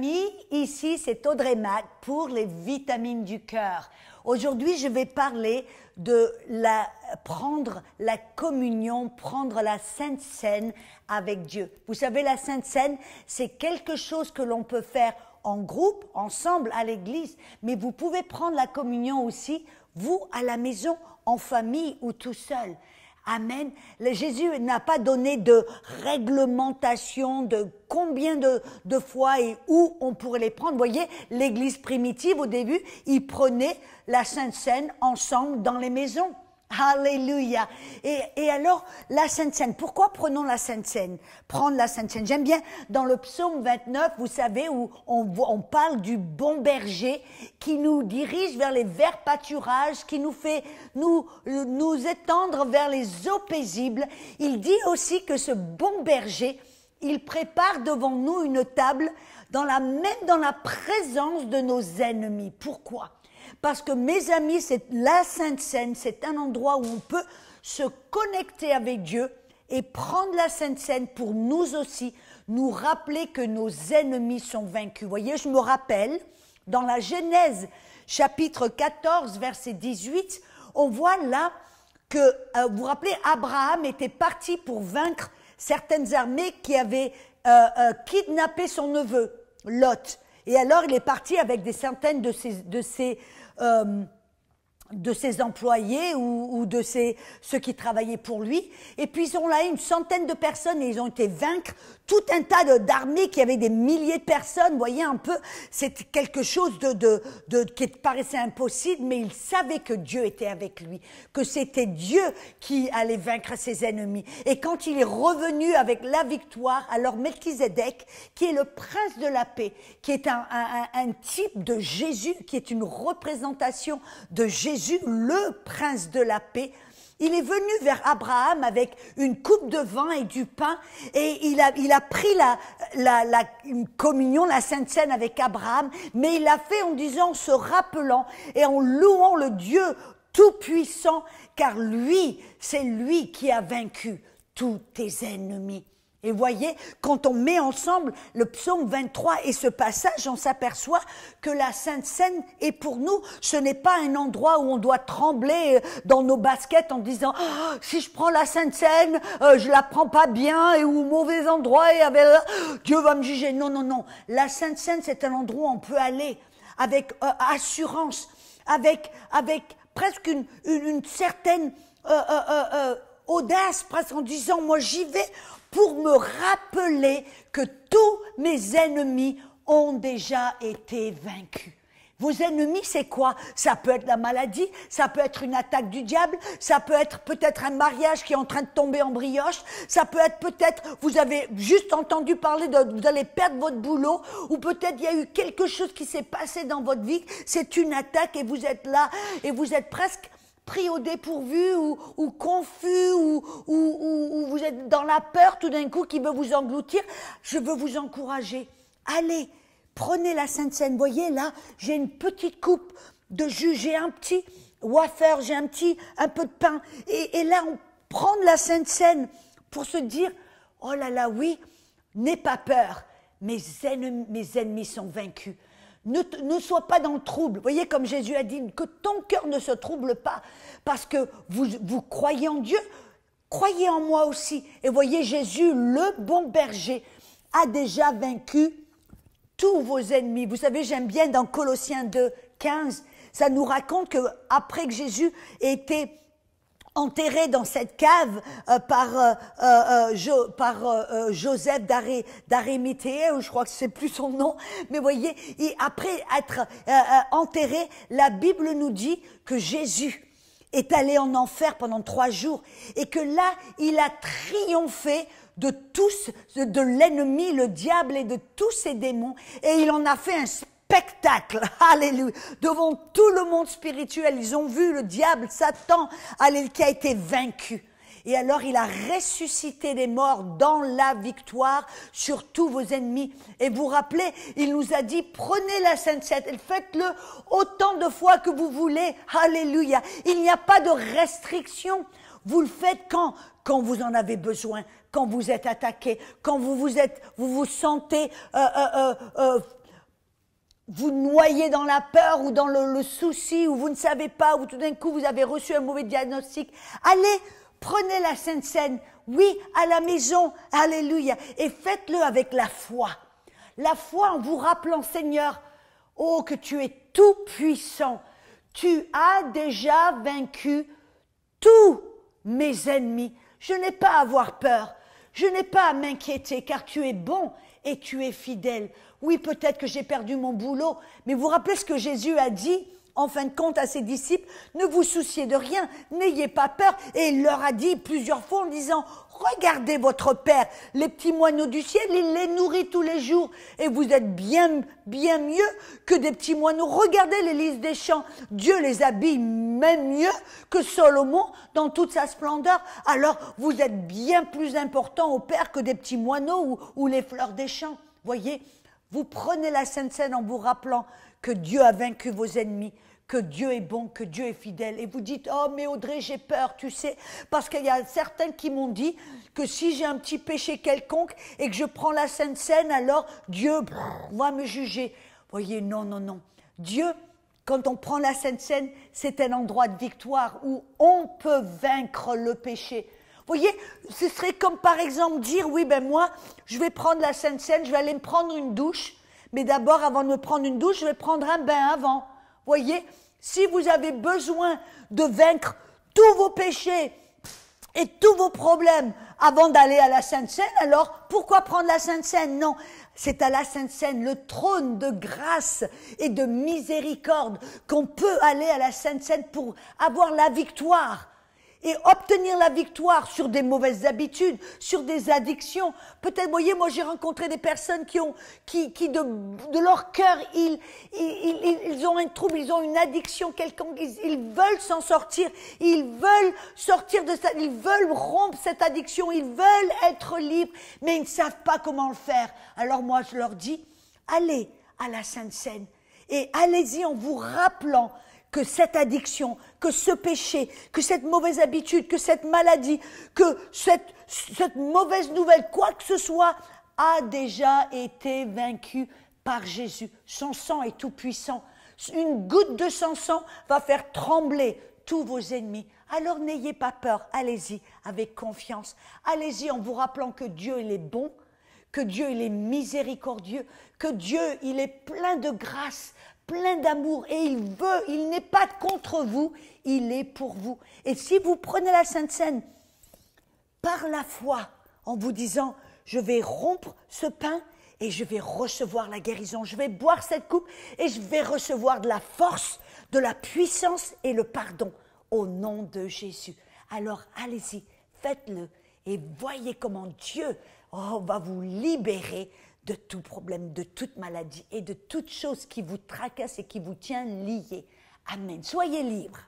amis, ici c'est Audrey Mac pour les vitamines du cœur. Aujourd'hui, je vais parler de prendre la communion, prendre la Sainte Seine avec Dieu. Vous savez, la Sainte Seine, c'est quelque chose que l'on peut faire en groupe, ensemble, à l'église, mais vous pouvez prendre la communion aussi, vous, à la maison, en famille ou tout seul. Amen. Jésus n'a pas donné de réglementation de combien de fois et où on pourrait les prendre. Vous voyez, l'église primitive, au début, ils prenaient la Sainte Seine ensemble dans les maisons. Alléluia. Et alors, la Sainte Seine. Pourquoi prenons la Sainte Seine? Prendre la Sainte Seine. J'aime bien dans le psaume 29, vous savez, où on parle du bon berger qui nous dirige vers les verts pâturages, qui nous fait nous étendre vers les eaux paisibles. Il dit aussi que ce bon berger, il prépare devant nous une table même dans la présence de nos ennemis. Pourquoi? Parce que mes amis, c'est la Sainte Seine, c'est un endroit où on peut se connecter avec Dieu et prendre la Sainte Seine pour nous aussi, nous rappeler que nos ennemis sont vaincus. Vous voyez, je me rappelle, dans la Genèse, chapitre 14, verset 18, on voit là que, vous vous rappelez, Abraham était parti pour vaincre certaines armées qui avaient kidnappé son neveu, Lot. Et alors, il est parti avec des centaines de ses employés ou de ceux qui travaillaient pour lui. Et puis, ils ont là une centaine de personnes et ils ont été vaincre tout un tas d'armées qui avaient des milliers de personnes. Vous voyez un peu, c'est quelque chose qui paraissait impossible, mais il savait que Dieu était avec lui, que c'était Dieu qui allait vaincre ses ennemis. Et quand il est revenu avec la victoire, alors Melchizedek, qui est le prince de la paix, qui est un type de Jésus, qui est une représentation de Jésus, le prince de la paix, il est venu vers Abraham avec une coupe de vin et du pain et il a pris une communion, la Sainte Seine avec Abraham, mais il l'a fait en disant, en se rappelant et en louant le Dieu tout-puissant, car lui, c'est lui qui a vaincu tous tes ennemis. Et voyez, quand on met ensemble le psaume 23 et ce passage, on s'aperçoit que la Sainte Seine est pour nous, ce n'est pas un endroit où on doit trembler dans nos baskets en disant oh, « si je prends la Sainte Seine, je la prends pas bien et au mauvais endroit et Dieu va me juger. » Non, non, non. La Sainte Seine, c'est un endroit où on peut aller avec assurance, avec presque une certaine audace, presque en disant « moi j'y vais » pour me rappeler que tous mes ennemis ont déjà été vaincus. Vos ennemis, c'est quoi? Ça peut être la maladie, ça peut être une attaque du diable, ça peut être peut-être un mariage qui est en train de tomber en brioche, ça peut être peut-être, vous avez juste entendu parler vous allez perdre votre boulot, ou peut-être il y a eu quelque chose qui s'est passé dans votre vie, c'est une attaque et vous êtes là, et vous êtes presque pris au dépourvu ou confus ou vous êtes dans la peur tout d'un coup qui veut vous engloutir. Je veux vous encourager. Allez, prenez la Sainte Seine. Voyez là, j'ai une petite coupe de jus, j'ai un petit wafer, j'ai un peu de pain. Et là, on prend la Sainte Seine pour se dire, oh là là, oui, n'aie pas peur. Mes ennemis sont vaincus. Ne sois pas dans le trouble. Vous voyez, comme Jésus a dit, que ton cœur ne se trouble pas. Parce que vous croyez en Dieu, croyez en moi aussi. Et voyez, Jésus, le bon berger, a déjà vaincu tous vos ennemis. Vous savez, j'aime bien dans Colossiens 2, 15, ça nous raconte qu'après que Jésus ait été enterré dans cette cave par Joseph d'Arimathée, ou je crois que c'est plus son nom, mais voyez, après être enterré, la Bible nous dit que Jésus est allé en enfer pendant 3 jours et que là, il a triomphé de l'ennemi, le diable et de tous ses démons, et il en a fait un spectacle, alléluia, devant tout le monde spirituel. Ils ont vu le diable, Satan, alléluia, qui a été vaincu. Et alors il a ressuscité les morts dans la victoire sur tous vos ennemis. Et vous vous rappelez, il nous a dit, prenez la Sainte Seine et faites-le autant de fois que vous voulez, alléluia. Il n'y a pas de restriction. Vous le faites quand vous en avez besoin, quand vous êtes attaqué, quand vous vous sentez vous noyez dans la peur ou dans le souci, ou vous ne savez pas, ou tout d'un coup vous avez reçu un mauvais diagnostic, allez, prenez la Sainte Seine, oui, à la maison, alléluia, et faites-le avec la foi. La foi en vous rappelant, Seigneur, oh, que tu es tout puissant, tu as déjà vaincu tous mes ennemis. Je n'ai pas à avoir peur, je n'ai pas à m'inquiéter, car tu es bon et tu es fidèle. Oui, peut-être que j'ai perdu mon boulot, mais vous vous rappelez ce que Jésus a dit, en fin de compte, à ses disciples, ne vous souciez de rien, n'ayez pas peur. Et il leur a dit plusieurs fois en disant, regardez votre Père, les petits moineaux du ciel, il les nourrit tous les jours. Et vous êtes bien mieux que des petits moineaux. Regardez les lys des champs, Dieu les habille même mieux que Salomon dans toute sa splendeur. Alors, vous êtes bien plus important au Père que des petits moineaux ou les fleurs des champs. Voyez, vous prenez la Sainte Seine en vous rappelant que Dieu a vaincu vos ennemis, que Dieu est bon, que Dieu est fidèle. Et vous dites, oh mais Audrey, j'ai peur, tu sais, parce qu'il y a certains qui m'ont dit que si j'ai un petit péché quelconque et que je prends la Sainte Seine, alors Dieu va me juger. Voyez, non, non, non. Dieu, quand on prend la Sainte Seine, c'est un endroit de victoire où on peut vaincre le péché. Vous voyez, ce serait comme par exemple dire, oui, ben moi, je vais prendre la Sainte Seine, je vais aller me prendre une douche, mais d'abord, avant de me prendre une douche, je vais prendre un bain avant. Voyez, si vous avez besoin de vaincre tous vos péchés et tous vos problèmes avant d'aller à la Sainte Seine, alors pourquoi prendre la Sainte Seine? Non, c'est à la Sainte Seine, le trône de grâce et de miséricorde, qu'on peut aller à la Sainte Seine pour avoir la victoire. Et obtenir la victoire sur des mauvaises habitudes, sur des addictions. Peut-être, voyez, moi j'ai rencontré des personnes qui de leur cœur, ils ont un trouble, ils ont une addiction quelconque, ils veulent s'en sortir, ils veulent sortir de ça, ils veulent rompre cette addiction, ils veulent être libres, mais ils ne savent pas comment le faire. Alors moi je leur dis, allez à la Sainte Seine et allez-y en vous rappelant que cette addiction, que ce péché, que cette mauvaise habitude, que cette maladie, que cette mauvaise nouvelle, quoi que ce soit, a déjà été vaincue par Jésus. Son sang est tout puissant. Une goutte de son sang va faire trembler tous vos ennemis. Alors n'ayez pas peur, allez-y avec confiance. Allez-y en vous rappelant que Dieu, il est bon, que Dieu, il est miséricordieux, que Dieu, il est plein de grâce, plein d'amour, et il n'est pas contre vous, il est pour vous. Et si vous prenez la Sainte Seine par la foi, en vous disant, je vais rompre ce pain et je vais recevoir la guérison, je vais boire cette coupe et je vais recevoir de la force, de la puissance et le pardon au nom de Jésus. Alors allez-y, faites-le et voyez comment Dieu va vous libérer de tout problème, de toute maladie et de toute chose qui vous tracasse et qui vous tient liés. Amen. Soyez libres.